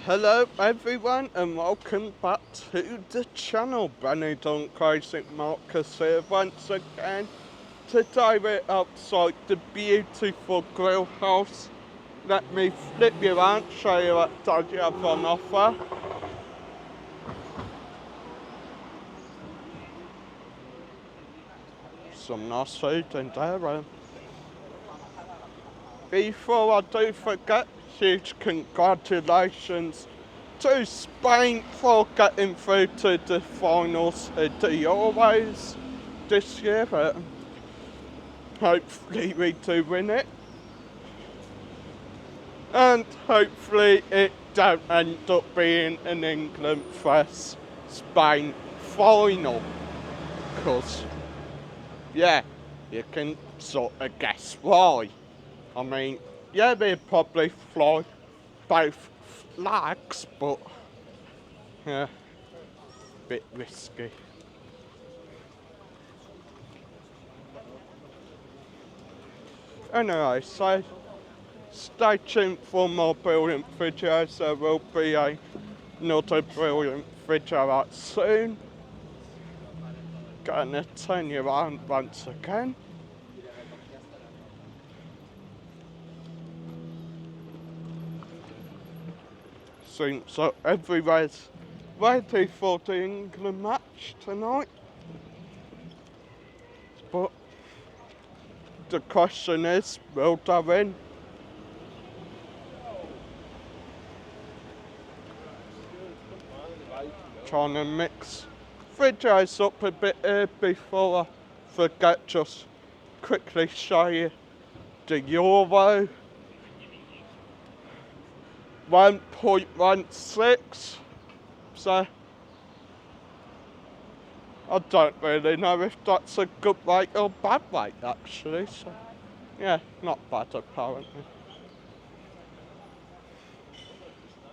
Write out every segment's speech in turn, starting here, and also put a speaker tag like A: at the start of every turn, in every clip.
A: Hello everyone and welcome back to the channel. Benidorm Crazy Marcus here once again. Today we're outside the beautiful grill house. Let me flip you around, show you what you have on offer. Some nice food in there. Before I do forget, huge congratulations to Spain for getting through to the finals of the Euros this year. Hopefully we do win it. And hopefully it don't end up being an England vs Spain final. Because, yeah, you can sort of guess why. I mean, yeah, they'd probably fly both flags, but yeah, bit risky. Anyway, so stay tuned for more brilliant videos. There will be another brilliant video out soon. Gonna turn you around once again. Seems like everywhere's ready for the England match tonight. But the question is, will they win? Trying to mix videos up a bit here before I forget, just quickly show you the Euro. 1.16, so I don't really know if that's a good rate or bad rate actually, so yeah, not bad apparently.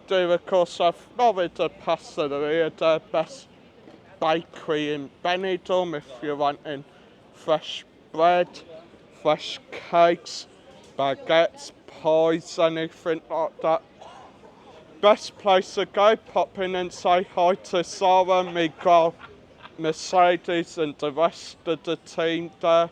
A: Do of course have Florida Pasteleria, their best bakery in Benidorm if you're wanting fresh bread, fresh cakes, baguettes, pies, anything like that. Best place to go, pop in and say hi to Sarah, Miguel, Mercedes and the rest of the team there.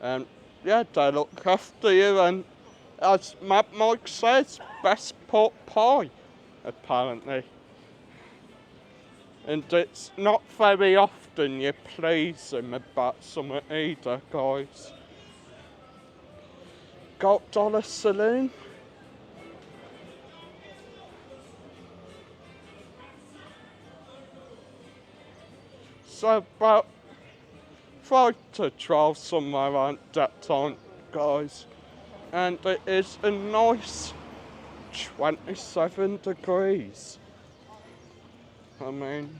A: And yeah, they look after you, and as Mad Mike says, best pork pie, apparently. And it's not very often you please him about something either, guys. Got Dollar Saloon. So about 5 to 12 somewhere around that time, guys. And it is a nice 27 degrees. I mean,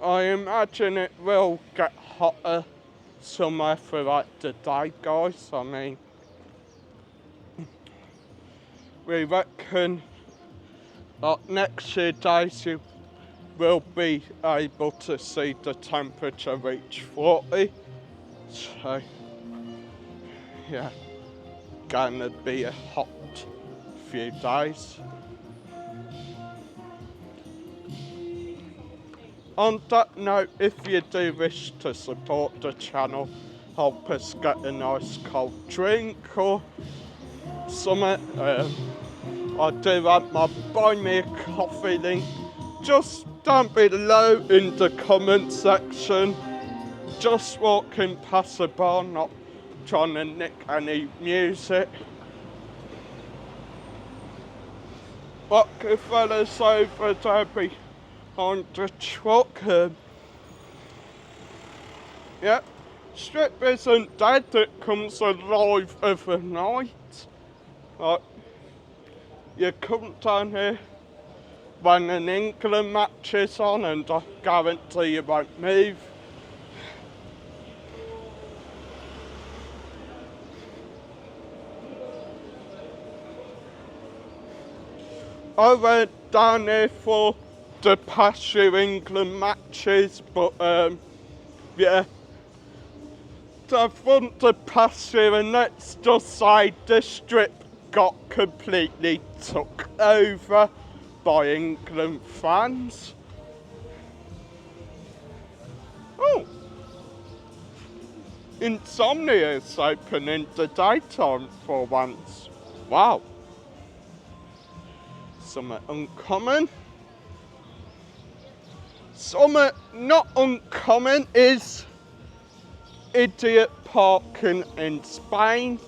A: I imagine it will get hotter somewhere throughout the day, guys. I mean, we reckon next few days you will be able to see the temperature reach 40. So, yeah, gonna be a hot few days. On that note, if you do wish to support the channel, help us get a nice cold drink or something, I do have my Buy Me a Coffee link just down below in the comment section. Just walking past the bar, not trying to nick any music. Rockefeller's over there behind the truck. Yeah, strip isn't dead, it comes alive overnight. Like, you come down here when an England match is on, and I guarantee you won't move. I went down here for the past few England matches, but yeah, I've won the past few, and let's just say the strip got completely took over by England fans. Oh! Insomnia is open in the daytime for once. Wow! Something uncommon. Something not uncommon is idiot parking in Spain.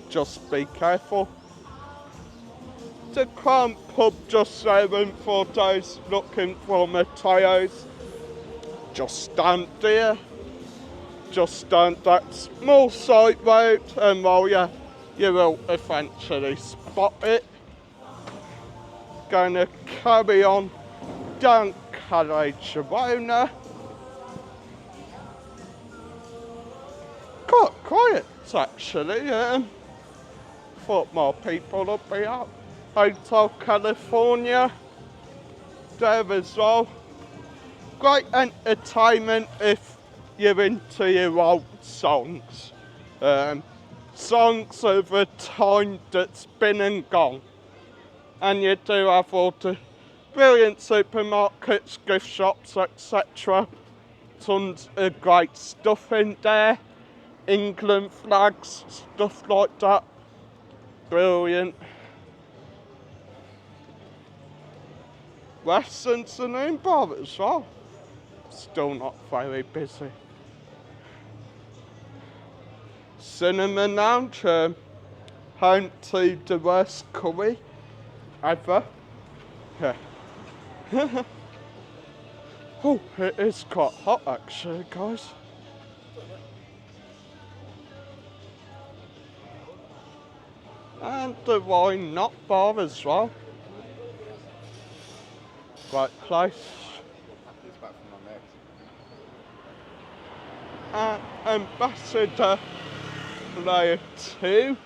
A: Just be careful. The Crown pub just serving for those looking for Mateos. Just stand there. Just stand that small side road, and well, yeah, you will eventually spot it. Gonna carry on down Calle Girona. Quite quiet, actually. Thought more people would be out. Hotel California, there as well. Great entertainment if you're into your old songs. Songs of a time that's been and gone. And you do have all the brilliant supermarkets, gift shops, etc. Tons of great stuff in there. England flags, stuff like that. Brilliant. Western Saloon Bar as well. Still not very busy. Cinema Lounge, home to the worst curry ever. Yeah. Oh, it is quite hot actually, guys. And the Why Not Bar as well. Right place. And Ambassador Layer 2.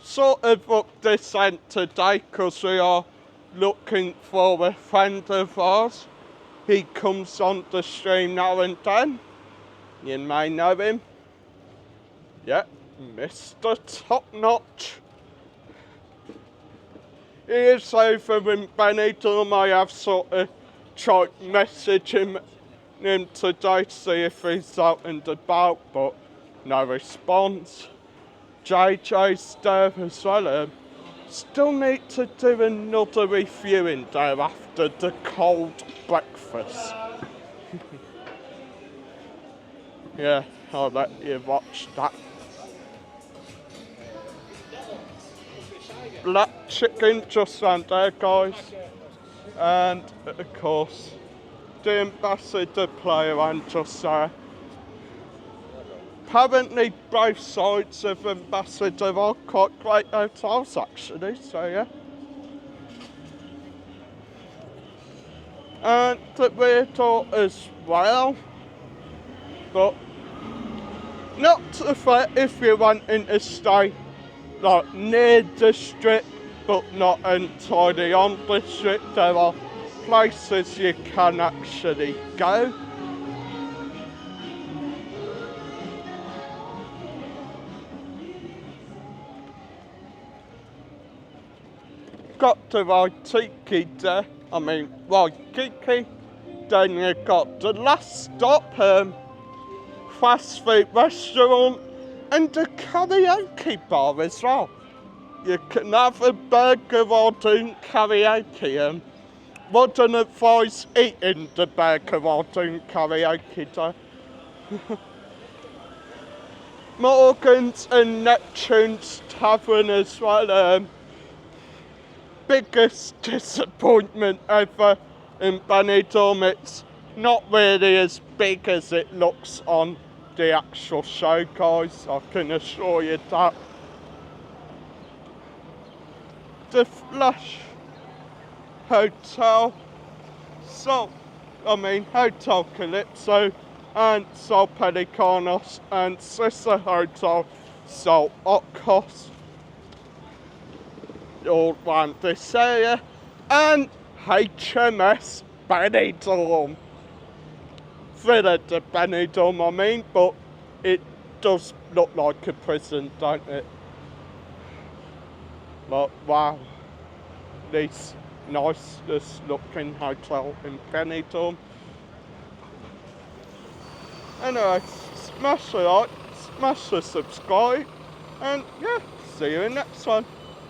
A: Sort of up this end today because we are looking for a friend of ours. He comes on the stream now and then. You may know him. Yeah, Mr. Top Notch. He is over in Benidorm. I have sort of tried messaging him today to see if he's out and about, but no response. JJ's there as well. Still need to do another reviewing there after the cold breakfast. Yeah, I'll let you watch that. Black chicken just round there, guys. And of course, the Ambassador player and just there. Apparently both sides of Ambassador are quite great hotels actually, so yeah. And the Weirdo as well. But not to fair if you're wanting to stay like near the strip but not entirely on the strip, there are places you can actually go. Got the Waikiki there, Waikiki. Then you got the last stop, fast food restaurant and a karaoke bar as well. You can have a burger or doing karaoke. Wouldn't advise eating the burger or doing karaoke though. Morgan's and Neptune's Tavern as well. Biggest disappointment ever in Benidorm. It's not really as big as it looks on the actual show, guys, I can assure you that. The Flash Hotel, Hotel Calypso and Sol Pelicanos and Sister Hotel Sol Ocos, all around this area, and HMS Benidorm. Villa de Benidorm, but it does look like a prison, don't it? But wow, the nicest looking hotel in Benidorm. Anyway, smash the like, smash the subscribe, and yeah, see you in the next one.